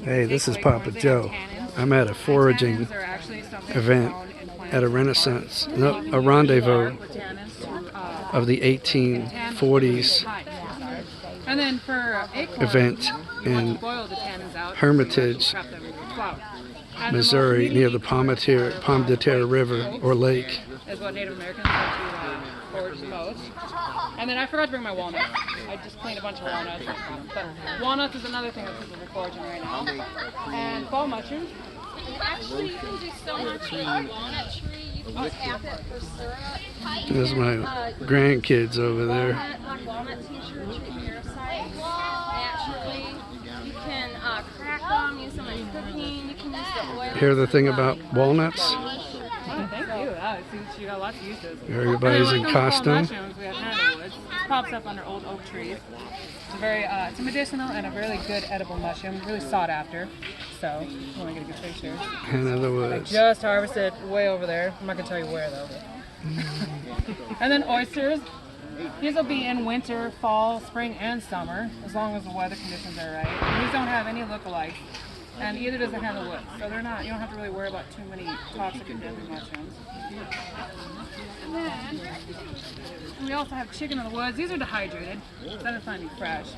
Hey, this is Papa Joe. I'm at a foraging event at a Renaissance, no, a rendezvous of the 1840s event in Hermitage, Missouri, near the Pomme de Terre River or lake. Is what Native Americans like to forage the most. And then I forgot to bring my walnuts. I just cleaned a bunch of walnuts. But walnuts is another thing that people are foraging right now. And fall mushrooms. Actually, you can do so much with a walnut tree. You can tap it for syrup. There's my grandkids over there. Walnut tincture to treat parasites naturally. You can crack them, use them in cooking. You can use the oil. Hear the thing about walnuts? Oh, thank you. You got lots of uses. Everybody's in costume. Mushrooms, we have Hannah Woods. This pops up under old oak trees. It's it's a medicinal and a really good edible mushroom, really sought after. So, you want to get a good picture. Hannah the Woods. Just harvested way over there. I'm not going to tell you where though. And then oysters. These will be in winter, fall, spring, and summer, as long as the weather conditions are right. And these don't have any lookalikes, and either does the Hannah Woods. So they're not. You don't have to really worry about too many toxic and deadly mushrooms. And then we also have chicken in the woods. These are dehydrated. That is finding fresh.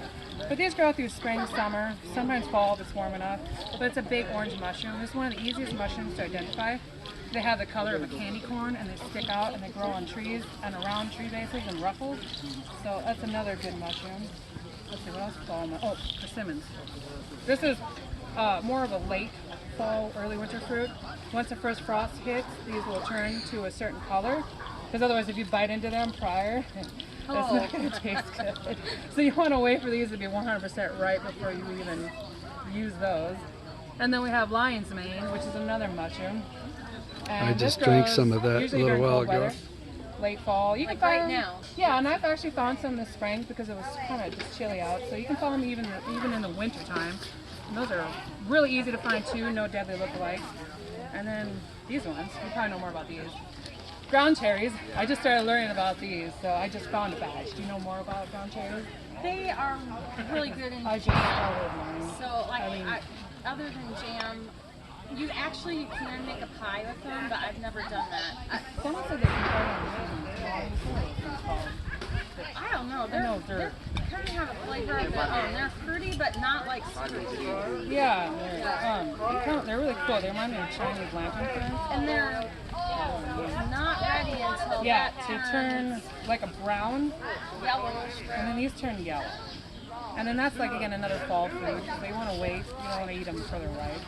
But these grow through spring, summer, sometimes fall if it's warm enough. But it's a big orange mushroom. This is one of the easiest mushrooms to identify. They have the color of a candy corn, and they stick out, and they grow on trees and around tree bases and ruffles. So that's another good mushroom. Let's see, what else fall? Oh, persimmons. This is more of a late fall, early winter fruit. Once the first frost hits, these will turn to a certain color. Because otherwise, if you bite into them prior, that's not going to taste good. So you want to wait for these to be 100% ripe before you even use those. And then we have lion's mane, which is another mushroom. And I just drank some of that a little while ago. Late fall. You can Like right find now. Yeah, and I've actually found some this spring because it was kind of just chilly out. So you can find them even in the winter time. And those are really easy to find too, no deadly lookalikes. And then these ones, you probably know more about these. Ground cherries. I just started learning about these, so I just found a batch. Do you know more about ground cherries? They are really good in I just jam. started learning. So, like, other than jam, you can make a pie with them, but I've never done that. Someone said they can find them. I don't know. They're kind of have a flavor of their own. They're fruity, but not like sweet. Yeah, they're really cool. They remind me of Chinese lantern ferns. And they're not ready until They turn like a brown, yellowish. and then these turn yellow. And then that's like, again, another fall fruit. So you want to wait. You don't want to eat them further ripe.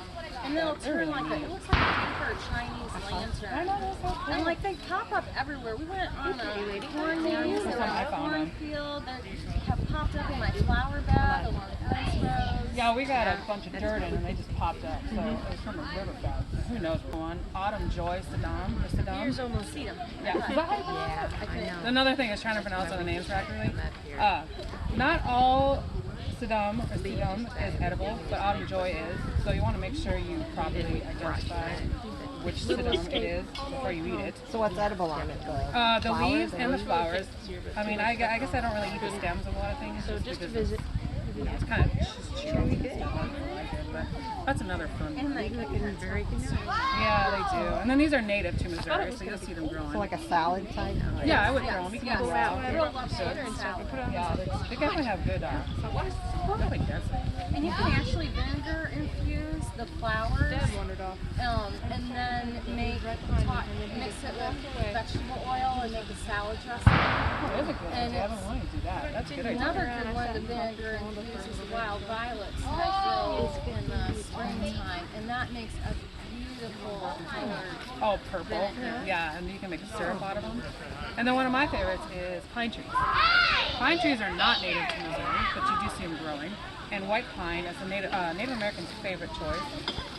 And they'll turn like it looks like a paper Chinese lantern. I know, that's so cool. And like they pop up everywhere. We went on a corn maze in I a found them. cornfield. They have popped up in my flower bed along fence rows. Yeah, we got a bunch of dirt in and they just popped up. So it was from a riverbed. Who knows what's going on? Autumn Joy Saddam. Or Saddam. Yours almost see them. Yeah. Another thing is trying to pronounce all the names correctly. Not all Saddam is edible, but Autumn Joy is. So you want to make sure you properly identify which Saddam it is before you eat it. So what's edible on it though? The leaves and the flowers. I mean, I guess I don't really eat the stems of a lot of things. So just to visit. It's kind of just chewy and stuff. I don't really like it, but that's another fun one. And they look very good. Yeah, they do. And then these are native to Missouri, so you'll see them growing. So like a salad type? Yeah, I would grow them. You can grow out. Real lobster and salad. Yeah, they definitely have good really density. And you can actually vinegar infuse the flowers. Dad wandered off. And then mix it with vegetable oil and make a salad dressing. Oh, that's a good And idea. I've been wanting to do that. That's a good idea. Another good one to vinegar infuse is the wild violets that grow in the springtime, and that makes a beautiful colored. Oh, purple. Yeah, and you can make a syrup out of them. And then one of my favorites is pine trees. Pine trees are not native to Missouri, but you do see them growing. And white pine is a Native American's favorite choice.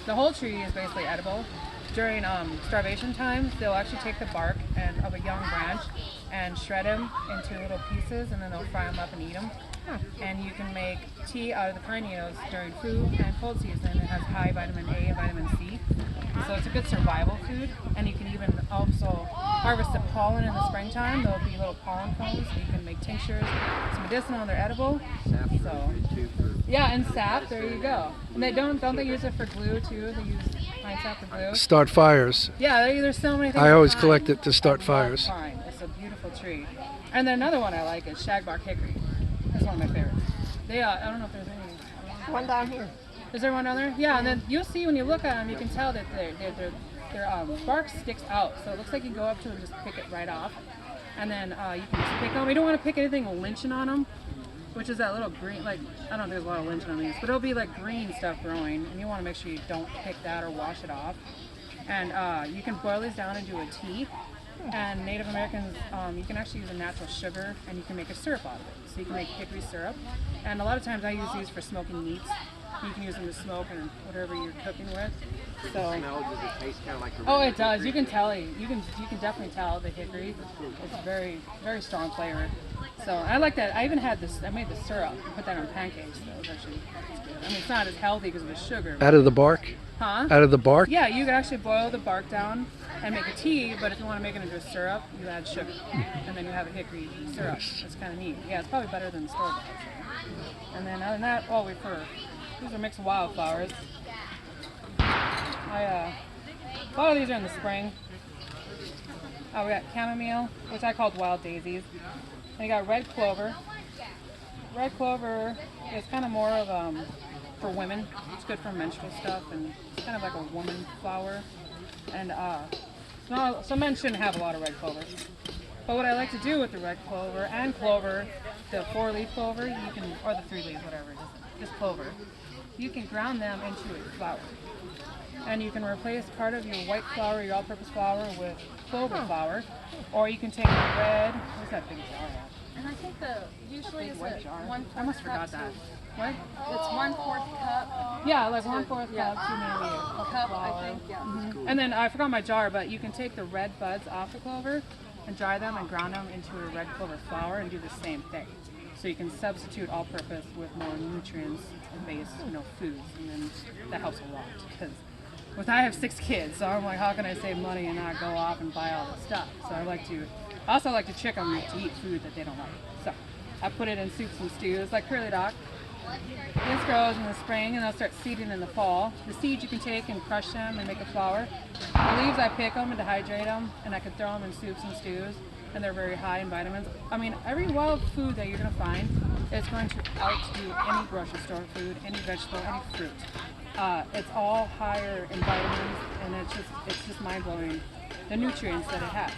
The whole tree is basically edible. During starvation times, they'll actually take the bark of a young branch and shred them into little pieces, and then they'll fry them up and eat them. And you can make tea out of the pine needles during flu and cold season. It has high vitamin A and vitamin C. So it's a good survival food. And you can even also harvest the pollen in the springtime. There'll be little pollen cones. So you can make tinctures. It's medicinal and they're edible. So yeah, and sap, there you go. And they don't they use it for glue too? They use pine sap for glue. Start fires. Yeah, there's so many things. I always with collect pine. it to start I love fires. Pine. It's a beautiful tree. And then another one I like is shagbark hickory. That's one of my favorites. They I don't know if there's any. One down here. Is there one down there? Yeah, and then you'll see when you look at them, you can tell that their bark sticks out. So it looks like you go up to them and just pick it right off. And then you can just pick them. You don't want to pick anything lynching on them, which is that little green, like, I don't know if there's a lot of lynching on these, but it'll be like green stuff growing. And you want to make sure you don't pick that or wash it off. And you can boil these down and do a tea. And Native Americans, you can actually use a natural sugar and you can make a syrup out of it. So you can make hickory syrup. And a lot of times I use these for smoking meats. You can use them to smoke and whatever you're cooking with. So, Does it taste kind of like the oh, it does. You can tell. You can definitely tell the hickory. It's very, very strong flavor. So I like that. I even had this. I made the syrup and put that on pancakes. So it was actually it's good. I mean, it's not as healthy because of the sugar. Out of the bark? Huh? Out of the bark? Yeah, you could actually boil the bark down and make a tea, but if you want to make it into a syrup, you add sugar. And then you have a hickory syrup. It's kind of neat. Yeah, it's probably better than the store-bought. And then other than that, oh, these are mixed wildflowers. A lot of these are in the spring. We got chamomile, which I called wild daisies. And you got red clover. Red clover is kind of more of for women. It's good for menstrual stuff, and it's kind of like a woman flower. And some men shouldn't have a lot of red clover. But what I like to do with the red clover and clover, the 4-leaf clover, you can, or the 3 leaf, whatever it is, just clover, you can ground them into a flour. And you can replace part of your white flour, your all-purpose flour, with clover flour, or you can take the red. What's that big jar at? And I think usually is White it jar. 1/4 I almost forgot that. What? It's 1/4 cup. Yeah, like 1/4 cup to maybe a cup Cup, of flour. I think. Yeah. And then I forgot my jar, but you can take the red buds off the clover and dry them and ground them into a red clover flour and do the same thing. So you can substitute all-purpose with more nutrients-based, foods, and then that helps a lot. Because I have 6 kids, so I'm like, how can I save money and not go off and buy all this stuff? So I also like to trick them to eat food that they don't like. So I put it in soups and stews, like curly dock. This grows in the spring and they'll start seeding in the fall. The seeds you can take and crush them and make a flour. The leaves I pick them and dehydrate them, and I can throw them in soups and stews, and they're very high in vitamins. I mean, every wild food that you're going to find is going to outdo any grocery store food, any vegetable, any fruit. It's all higher in vitamins, and it's just mind-blowing, the nutrients that it has.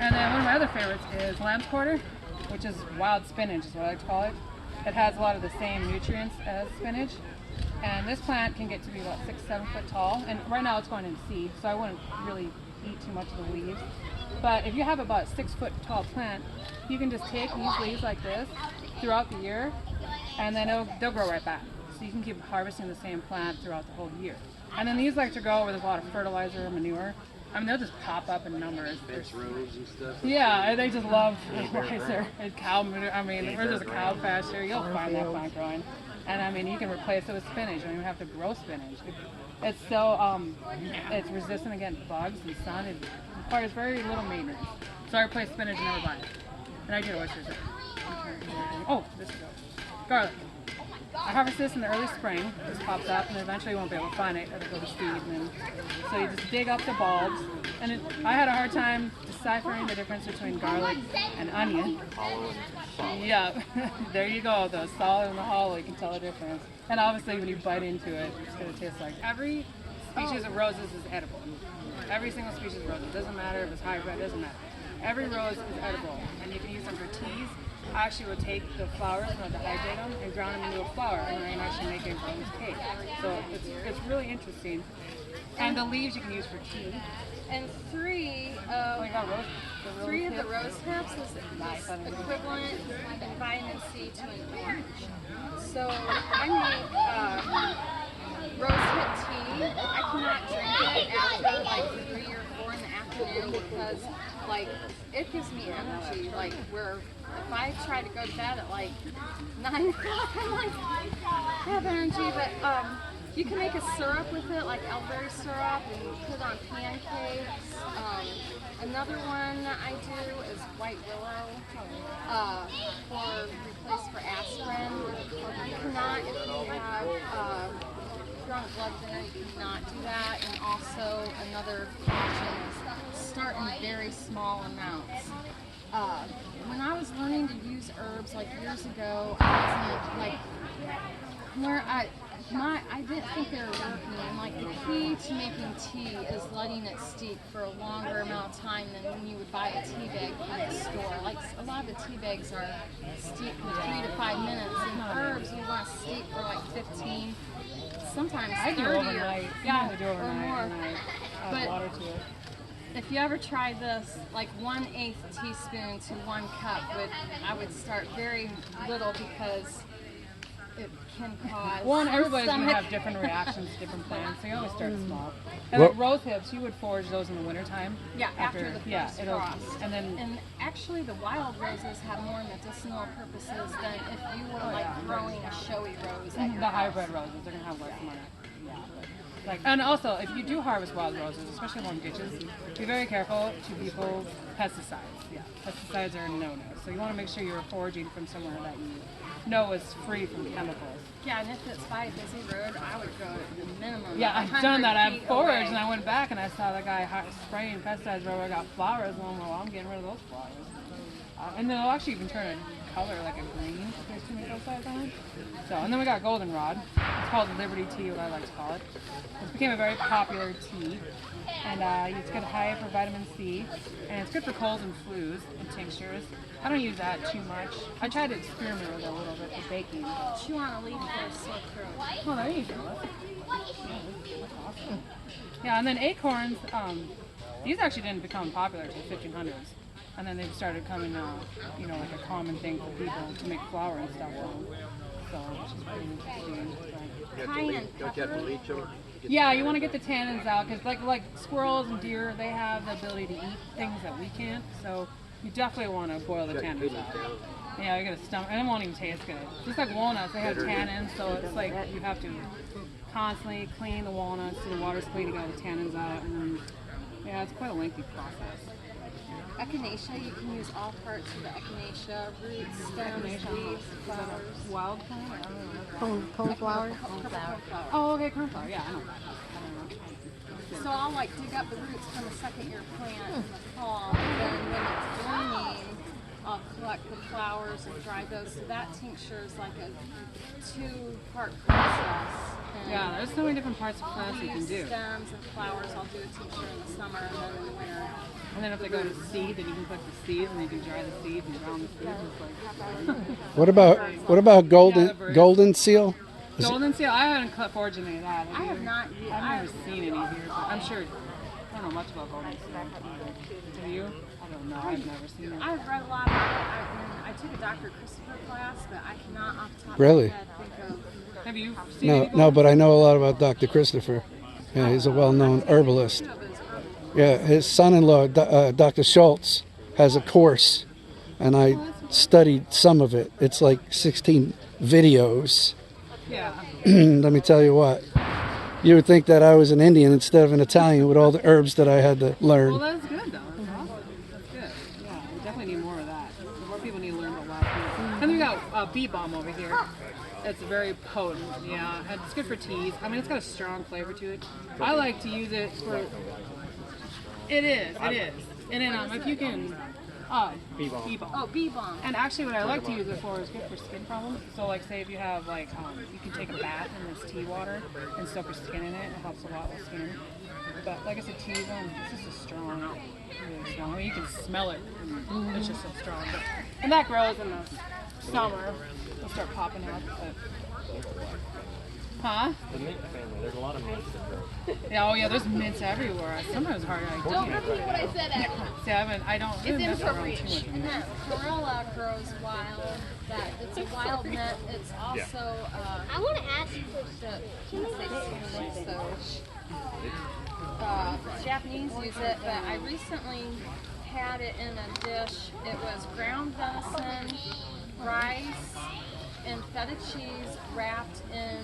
And then one of my other favorites is lamb's quarter, which is wild spinach is what I like to call it. It has a lot of the same nutrients as spinach. And this plant can get to be about 6-7 foot tall. And right now it's going in seed, so I wouldn't really eat too much of the leaves. But if you have about a 6 foot tall plant, you can just take these leaves like this throughout the year, and then they'll grow right back. So you can keep harvesting the same plant throughout the whole year. And then these like to grow where there's a lot of fertilizer or manure. I mean, they'll just pop up in numbers. fence rows and stuff? Yeah, they just love fertilizer and cow manure. I mean, if there's a cow pasture, you'll find that plant growing. And I mean, you can replace it with spinach. You don't even have to grow spinach. It's so, it's resistant against bugs and sun. It requires very little maintenance. So I replace spinach and never buy it. And I did oysters. Oh, this is garlic. I harvest this in the early spring. This pops up, and eventually you won't be able to find it. It'll go to seed, and then so you just dig up the bulbs. And I had a hard time deciphering the difference between garlic and onion. Hollow and solid. Yeah, there you go. The solid and the hollow, you can tell the difference. And obviously, when you bite into it, it's going to taste like every species of roses is edible. Every single species of roses. It doesn't matter if it's hybrid. It doesn't matter. Every rose is edible, and you can use them for teas. I actually would take the flowers and dehydrate them and ground them into a flour, and then actually make a rose cake. So it's really interesting. And the leaves you can use for tea. And three of the rose hips is equivalent in vitamin C to an orange. So I make rose hip tea. I cannot drink it after like 3 or 4 in the afternoon because like, it gives me energy. Like, where if I try to go to bed at like 9 o'clock, I'm like, I have energy. But you can make a syrup with it, like elderberry syrup, and put it on pancakes. Another one I do is white willow for replace for aspirin. You cannot, if you have if you're on a blood thinner, you cannot do that. And also another caution is start in very small amounts. When I was learning to use herbs like years ago, I wasn't like where I didn't think they were working. And like the key to making tea is letting it steep for a longer amount of time than when you would buy a tea bag from the store. Like a lot of the tea bags are steeped for 3 to 5 minutes, and herbs you want to steep for like 15, sometimes 30 I do overnight. yeah, I do or overnight, more. and I But- add water to it. If you ever try this, like 1/8 teaspoon to 1 cup, I would start very little because it can cause Well, and everybody's going to stomach- have different reactions to different plants, so you always start small. And Well- like rose hips, you would forage those in the wintertime. Yeah, after the first it'll- frost. And then And actually, the wild roses have more medicinal purposes than if you were like growing a showy rose at your the house. hybrid roses, they're going to have less money. Yeah. Like, and also, if you do harvest wild roses, especially along ditches, be very careful to people's pesticides. Yeah, pesticides are a no-no. So you want to make sure you're foraging from somewhere that you know is free from chemicals. Yeah, and if it's by a busy road, I would go at the minimum. Yeah, I've done that. 100 I've feet foraged away. and I went back and I saw the guy spraying pesticides where I got flowers. And I'm like, well, I'm getting rid of those flowers. And then it'll actually even turn a color like a green if there's too many pesticides on it. So, and then we got goldenrod. It's called Liberty tea, what I like to call it. It became a very popular tea. And it's good high for vitamin C. And it's good for colds and flus and tinctures. I don't use that too much. I tried to experiment with it a little bit for baking. Chew on a leaf for a sore throat. Oh, there you go. That's awesome. Yeah, and then acorns, these actually didn't become popular until the 1500s. And then they started coming, like a common thing for people to make flour and stuff with. So, which is pretty interesting. But- Cayenne Don't you have to pepper. leach them? yeah, you want to get the tannins out because like squirrels and deer, they have the ability to eat things that we can't. So you definitely want to boil the tannins out. Yeah, you got to stomach, and it won't even taste good. Just like walnuts, they have tannins, so it's like you have to constantly clean the walnuts, so the water's clean to get all the tannins out, and then, yeah, it's quite a lengthy process. Echinacea, you can use all parts of the echinacea, roots, stems, leaves, flowers. Wild plant? I don't know. Coneflower. Cornflower. Oh, okay, cornflower. Yeah, I know that. I don't know. So I'll like dig up the roots from a second year plant in the fall, and then when it's blooming, I'll collect the flowers and dry those. So that tincture is like a 2-part process. And Yeah, there's so many different parts of plants you can leaves, do. stems, and flowers, I'll do a tincture in the summer and then in the winter. And then if they go to seed, then you can collect the seeds, and you can dry the seeds and ground the seeds. It's like What about golden seal? Is it- golden seal. I haven't foraged any of that. I have not used. I've never seen any here, but I'm sure. I don't know much about golden seal. Do you? I don't know. I've never seen it. I've read a lot about it. I took a Dr. Christopher class, but I cannot off the top Really? of my head think of. Have you seen No, any no, golden? but I know a lot about Dr. Christopher. Yeah, he's a well-known herbalist. Yeah, his son-in-law, Dr. Schultz, has a course, and I studied some of it. It's like 16 videos. Yeah. Let me tell you what. You would think that I was an Indian instead of an Italian with all the herbs that I had to Well, learn. that's good though. That's awesome. That's good. Yeah, we definitely need more of that. More people need to learn about wild foods. And then we got bee balm over here. It's very potent. Yeah, and it's good for teas. I mean, it's got a strong flavor to it. I like to use it for. It is. It is. And then if you can. Bee balm. Oh, bee balm. And actually, what I like to use it for is good for skin problems. So, like, say if you have you can take a bath in this tea water and soak your skin in it. It helps a lot with skin. But like I said, tea balm, it's just a strong, really strong. I mean, you can smell it. It's just so strong. But, and that grows in the summer. It'll start popping up. But, huh? The mint family, there's a lot of mints that grow. Yeah. Oh, yeah. There's mints everywhere. Sometimes it's hard to Don't identify. repeat what I said, Adam. See, I don't really mess around too much with And mint. then Chlorella grows wild. It's a wild mint. It's also I want to ask you for the Japanese use it, but I recently had it in a dish. It was ground venison, rice, and feta cheese wrapped in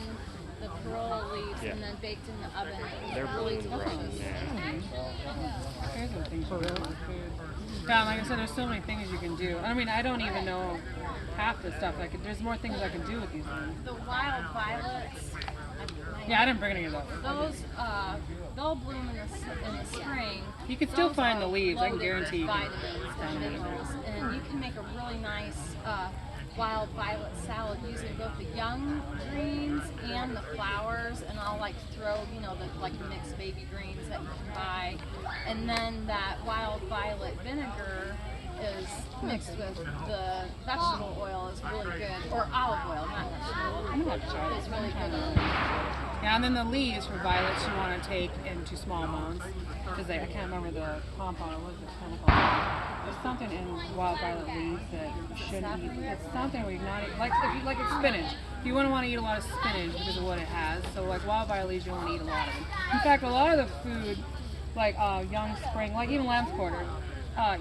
the corolla leaves and then baked in the oven. They're Really bloom grown delicious. now. Here's some things you can do with food. Yeah, like I said, there's so many things you can do. I mean, I don't even know half the stuff. There's more things I can do with these things. The wild violets. Yeah, I didn't bring any of those. Those, they'll bloom in the spring. You can still Those find are the leaves. I can loaded guarantee you with can vitamins find and any of minerals, and you can make a really nice wild violet salad using both the young greens and the flowers. And I'll like throw, you know, the mixed baby greens that you can buy, and then that wild violet vinegar is mixed with the vegetable oil is really good, or olive oil, not vegetable. I'm gonna have to try It's this. really good. Yeah, and then the leaves for violets you want to take into small amounts because I can't remember the compound. What is the chemical? There's something in wild violet leaves that you shouldn't eat. It's something where you're not like if you like it's spinach. You wouldn't want to eat a lot of spinach because of what it has. So like wild violet leaves, you don't want to eat a lot of them. In fact, a lot of the food, like young spring, like even lamb's quarter.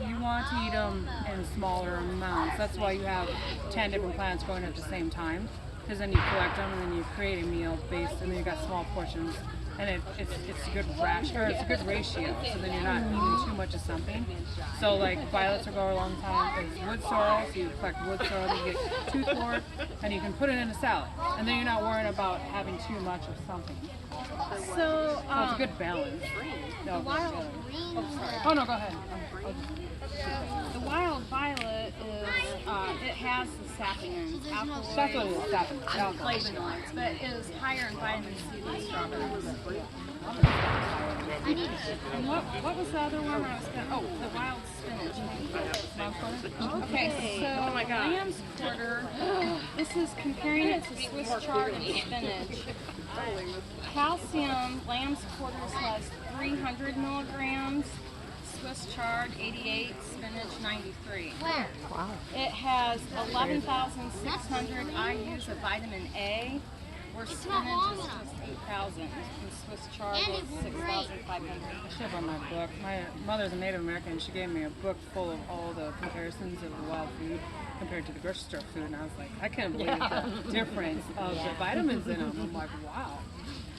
You want to eat them in smaller amounts. That's why you have 10 different plants growing at the same time. Because then you collect them and then you create a meal based, and then you got small portions, and it's a good ration, or it's a good ratio. So then you're not eating too much of something. So like violets will go a long time. There's wood sorrel, so you collect wood sorrel, you get toothwort, and you can put it in a salad. And then you're not worrying about having too much of something. So, So it's a good balance. No, wild, oh no, go ahead. the wild violet is, it has the saponins, alkaloids, That's what it is. Sapping. flavonoids, but it is higher in vitamin C than strawberries. And what was the other one I was gonna, the wild spinach. Okay, so lamb's quarter, this is comparing it to Swiss chard and spinach. Calcium, lamb's quarters has 300 milligrams, Swiss chard 88, spinach 93. Wow. It has 11,600 IUs of vitamin A, where spinach is just 8,000, and Swiss chard is 6,500. I should have on my book. My mother's a Native American, and she gave me a book full of all the comparisons of the wild food compared to the grocery store food, and I was like, I can't believe the difference of the vitamins in them. I'm like, wow,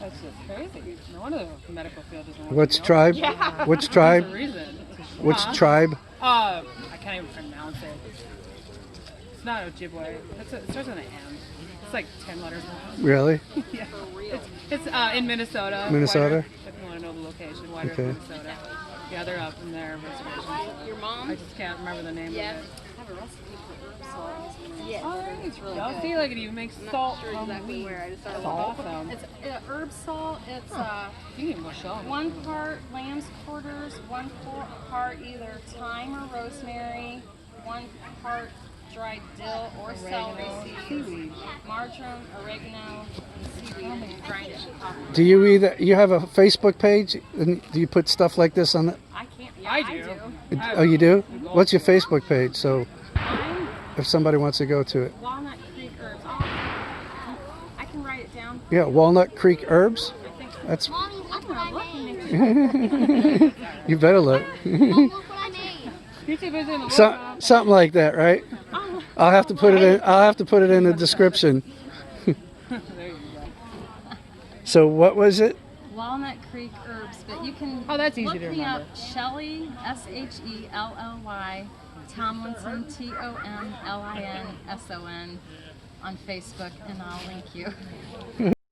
that's just crazy. No wonder the medical field doesn't want What's to know. tribe? Which There's a tribe? reason. Which Huh? tribe? I can't even pronounce it. It's not Ojibwe. It starts with an M. It's like 10 letters long. Really? Yeah. It's in Minnesota. Minnesota? Whiter, if you want to know the location, Whiter, Okay. Minnesota. Yeah, they're up in their reservation. Your mom? I just can't remember the name Yeah. of it. I have a recipe for herb salt. Yeah. Oh, It's really Y'all good. see, like it even makes salt Sure from exactly leaves. where. I just That's started awesome. It's herb salt. It's You can even go show 'em. 1 part lamb's quarters, 1 part either thyme or rosemary, 1 part dried dill or celery seeds, seaweed. marjoram, oregano, and seaweed, and you grind it in coffee. Do you have a Facebook page? And do you put stuff like this on it? I can't. Yeah, I do. Oh, you do? What's your Facebook page? So I'm if somebody wants to go to it. Walnut Creek Herbs. I can write it down. Yeah, Walnut Creek Herbs. I think. That's Mommy, look I'm what gonna I look made. and make sure. you better look. Mom, look what I made. YouTube is in the Something like that, right? I'll have to put it in. I'll have to put it in the description. There you go. So what was it? Walnut Creek Herbs, but you can Oh, that's easy look to me remember. up Shelley, Shelley, Tomlinson, Tomlinson, on Facebook, and I'll link you.